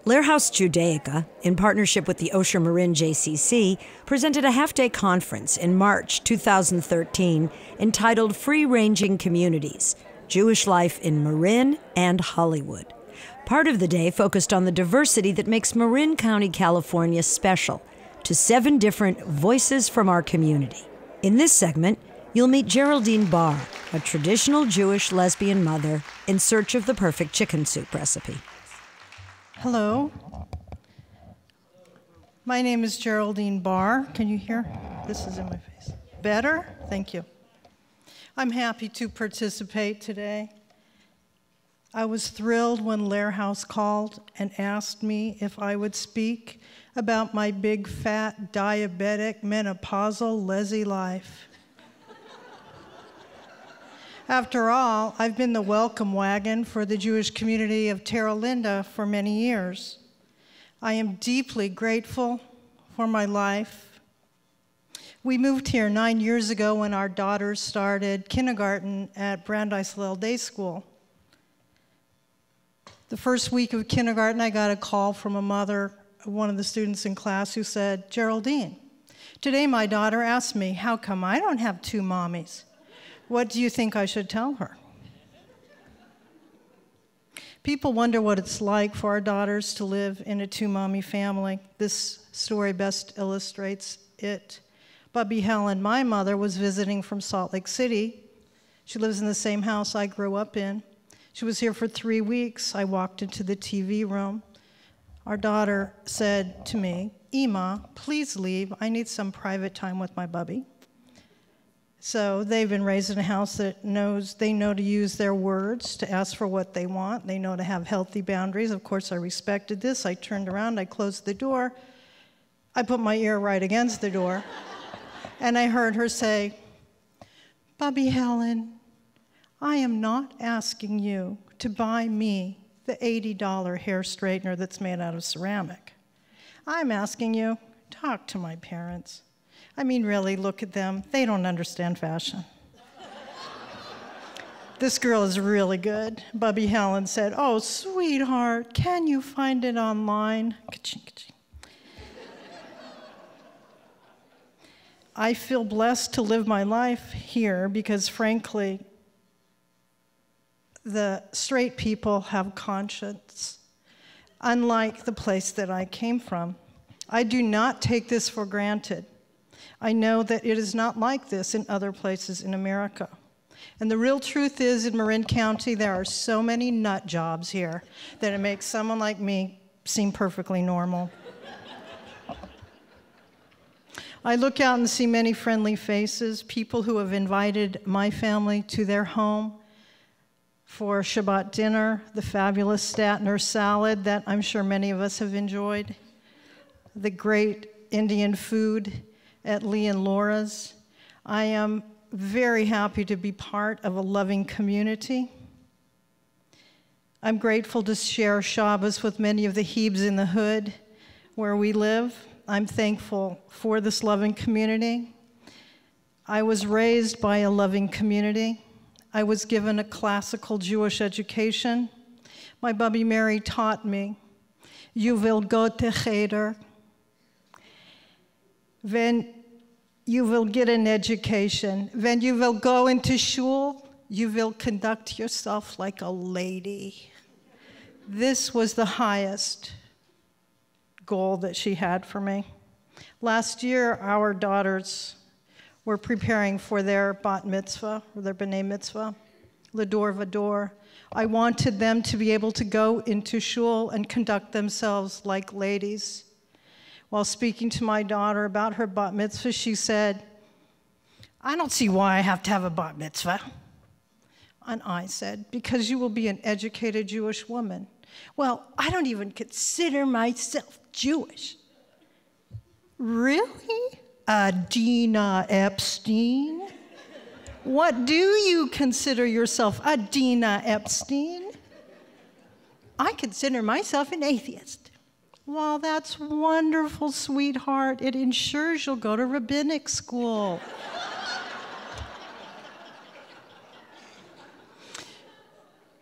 Lehrhaus Judaica, in partnership with the Osher Marin JCC, presented a half-day conference in March 2013 entitled Free-Ranging Communities, Jewish Life in Marin and Hollywood. Part of the day focused on the diversity that makes Marin County, California special, to 7 different voices from our community. In this segment, you'll meet Geraldine Barr, a traditional Jewish lesbian mother in search of the perfect chicken soup recipe. Hello. My name is Geraldine Barr. Can you hear? This is in my face. Better? Thank you. I'm happy to participate today. I was thrilled when Lehrhaus called and asked me if I would speak about my big, fat, diabetic, menopausal, lesy life. After all, I've been the welcome wagon for the Jewish community of Terra Linda for many years. I am deeply grateful for my life. We moved here 9 years ago when our daughters started kindergarten at Brandeis Hillel Day School. The first week of kindergarten, I got a call from a mother, one of the students in class, who said, "Geraldine, today my daughter asked me, how come I don't have 2 mommies? What do you think I should tell her?" People wonder what it's like for our daughters to live in a 2-mommy family. This story best illustrates it. Bubby Helen, my mother, was visiting from Salt Lake City. She lives in the same house I grew up in. She was here for 3 weeks. I walked into the TV room. Our daughter said to me, "Ima, please leave. I need some private time with my bubby." So they've been raised in a house that they know to use their words, to ask for what they want. They know to have healthy boundaries. Of course, I respected this. I turned around, I closed the door. I put my ear right against the door. And I heard her say, "Bubby Helen, I am not asking you to buy me the $80 hair straightener that's made out of ceramic. I'm asking you, talk to my parents. I mean, really, look at them. They don't understand fashion." "This girl is really good." Bubby Helen said, "Oh, sweetheart, can you find it online?" Ka-ching, ka-ching. I feel blessed to live my life here because, frankly, the straight people have conscience, unlike the place that I came from. I do not take this for granted. I know that it is not like this in other places in America. And the real truth is, in Marin County, there are so many nut jobs here that it makes someone like me seem perfectly normal. I look out and see many friendly faces, people who have invited my family to their home for Shabbat dinner, the fabulous Statner salad that I'm sure many of us have enjoyed, the great Indian food at Lee and Laura's. I am very happy to be part of a loving community. I'm grateful to share Shabbos with many of the Hebes in the hood where we live. I'm thankful for this loving community. I was raised by a loving community. I was given a classical Jewish education. My Bubby Mary taught me, "You will go to cheder. When you will get an education, when you will go into shul, you will conduct yourself like a lady." This was the highest goal that she had for me. Last year, our daughters were preparing for their bat mitzvah, or their b'nai mitzvah, l'dor v'dor. I wanted them to be able to go into shul and conduct themselves like ladies. While speaking to my daughter about her bat mitzvah, she said, "I don't see why I have to have a bat mitzvah." And I said, "Because you will be an educated Jewish woman." "Well, I don't even consider myself Jewish." "Really? Adina Epstein? What do you consider yourself, Adina Epstein?" "I consider myself an atheist." "Well, that's wonderful, sweetheart. It ensures you'll go to rabbinic school."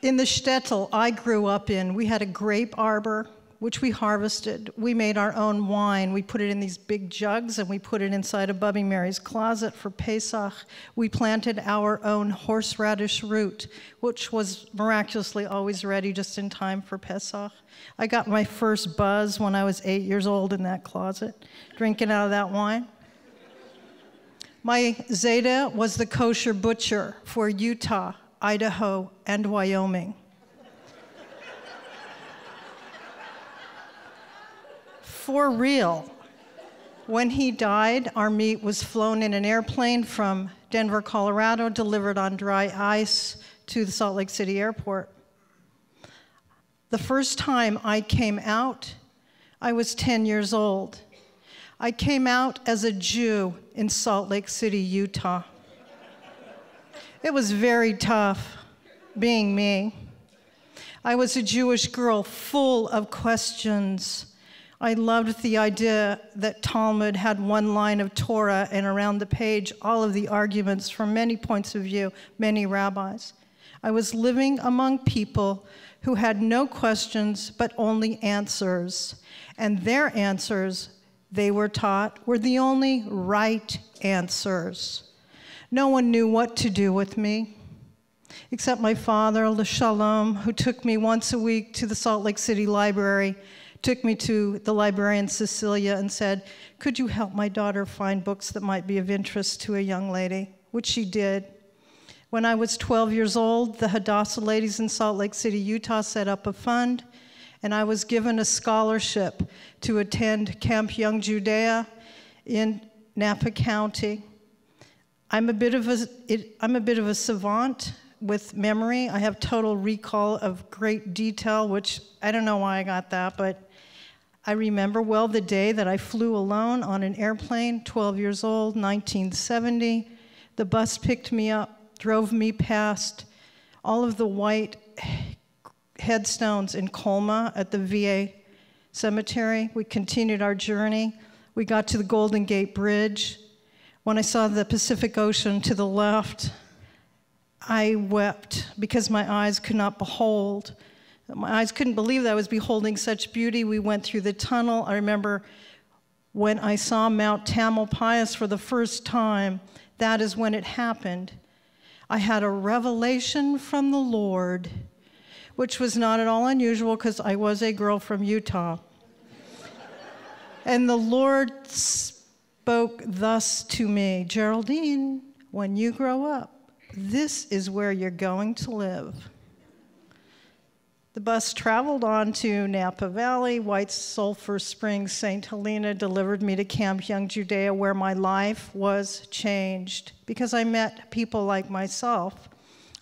In the shtetl I grew up in, we had a grape arbor which we harvested. We made our own wine. We put it in these big jugs, and we put it inside of Bubby Mary's closet for Pesach. We planted our own horseradish root, which was miraculously always ready just in time for Pesach. I got my first buzz when I was 8 years old in that closet, drinking out of that wine. My Zeta was the kosher butcher for Utah, Idaho, and Wyoming. For real. When he died, our meat was flown in an airplane from Denver, Colorado, delivered on dry ice to the Salt Lake City airport. The first time I came out, I was 10 years old. I came out as a Jew in Salt Lake City, Utah. It was very tough being me. I was a Jewish girl full of questions. I loved the idea that Talmud had one line of Torah, and around the page, all of the arguments from many points of view, many rabbis. I was living among people who had no questions, but only answers. And their answers, they were taught, were the only right answers. No one knew what to do with me, except my father, Shalom, who took me once a week to the Salt Lake City Library, took me to the librarian Cecilia and said, "Could you help my daughter find books that might be of interest to a young lady?" Which she did. When I was 12 years old, the Hadassah ladies in Salt Lake City, Utah set up a fund, and I was given a scholarship to attend Camp Young Judea in Napa County. I'm a bit of a savant with memory. I have total recall of great detail, which I don't know why I got that, but I remember well the day that I flew alone on an airplane, 12 years old, 1970. The bus picked me up, drove me past all of the white headstones in Colma at the VA cemetery. We continued our journey. We got to the Golden Gate Bridge. When I saw the Pacific Ocean to the left, I wept because my eyes could not behold. My eyes couldn't believe that I was beholding such beauty. We went through the tunnel. I remember when I saw Mount Tamalpais for the first time, that is when it happened. I had a revelation from the Lord, which was not at all unusual because I was a girl from Utah. And the Lord spoke thus to me, "Geraldine, when you grow up, this is where you're going to live." The bus traveled on to Napa Valley, White Sulphur Springs, St. Helena, delivered me to Camp Young Judea, where my life was changed because I met people like myself.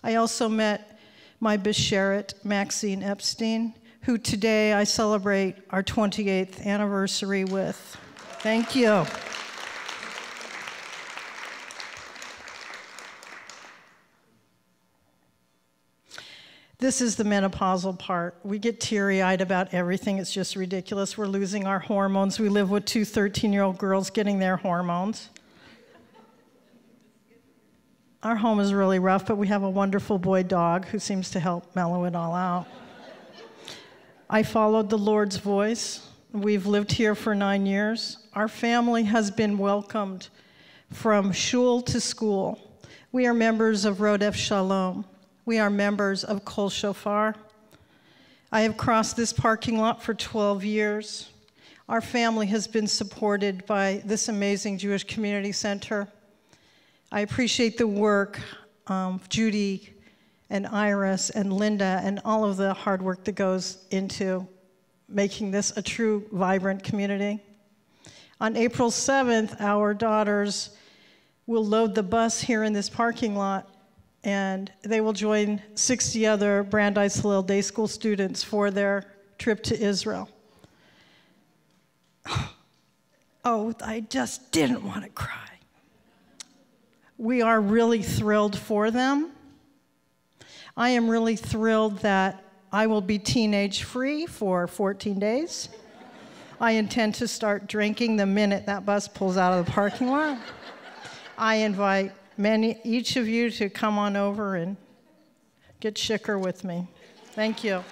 I also met my Besheret, Maxine Epstein, who today I celebrate our 28th anniversary with. Thank you. This is the menopausal part. We get teary-eyed about everything. It's just ridiculous. We're losing our hormones. We live with two 13-year-old girls getting their hormones. Our home is really rough, but we have a wonderful boy dog who seems to help mellow it all out. I followed the Lord's voice. We've lived here for 9 years. Our family has been welcomed from shul to school. We are members of Rodef Shalom. We are members of Kol Shofar. I have crossed this parking lot for 12 years. Our family has been supported by this amazing Jewish community center. I appreciate the work of Judy and Iris and Linda and all of the hard work that goes into making this a true, vibrant community. On April 7th, our daughters will load the bus here in this parking lot, and they will join 60 other Brandeis Hillel Day School students for their trip to Israel. Oh, I just didn't want to cry. We are really thrilled for them. I am really thrilled that I will be teenage-free for 14 days. I intend to start drinking the minute that bus pulls out of the parking lot. I invite each of you to come on over and get shicker with me. Thank you.